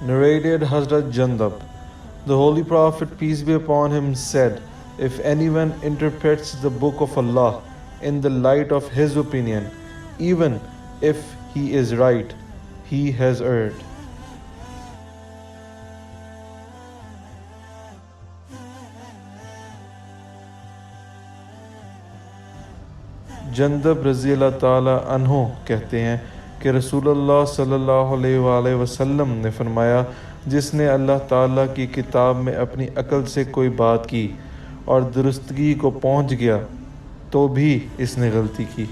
Narrated Hazrat Jandab. The Holy Prophet, peace be upon him, said, "If anyone interprets the book of Allah in the light of his opinion, even if he is right, he has erred." جندب رضی اللہ تعالیٰ عنہ کہتے ہیں کہ رسول اللہ صلی اللہ علیہ وآلہ وسلم نے فرمایا، جس نے اللہ تعالیٰ کی کتاب میں اپنی عقل سے کوئی بات کی اور درستگی کو پہنچ گیا تو بھی اس نے غلطی کی۔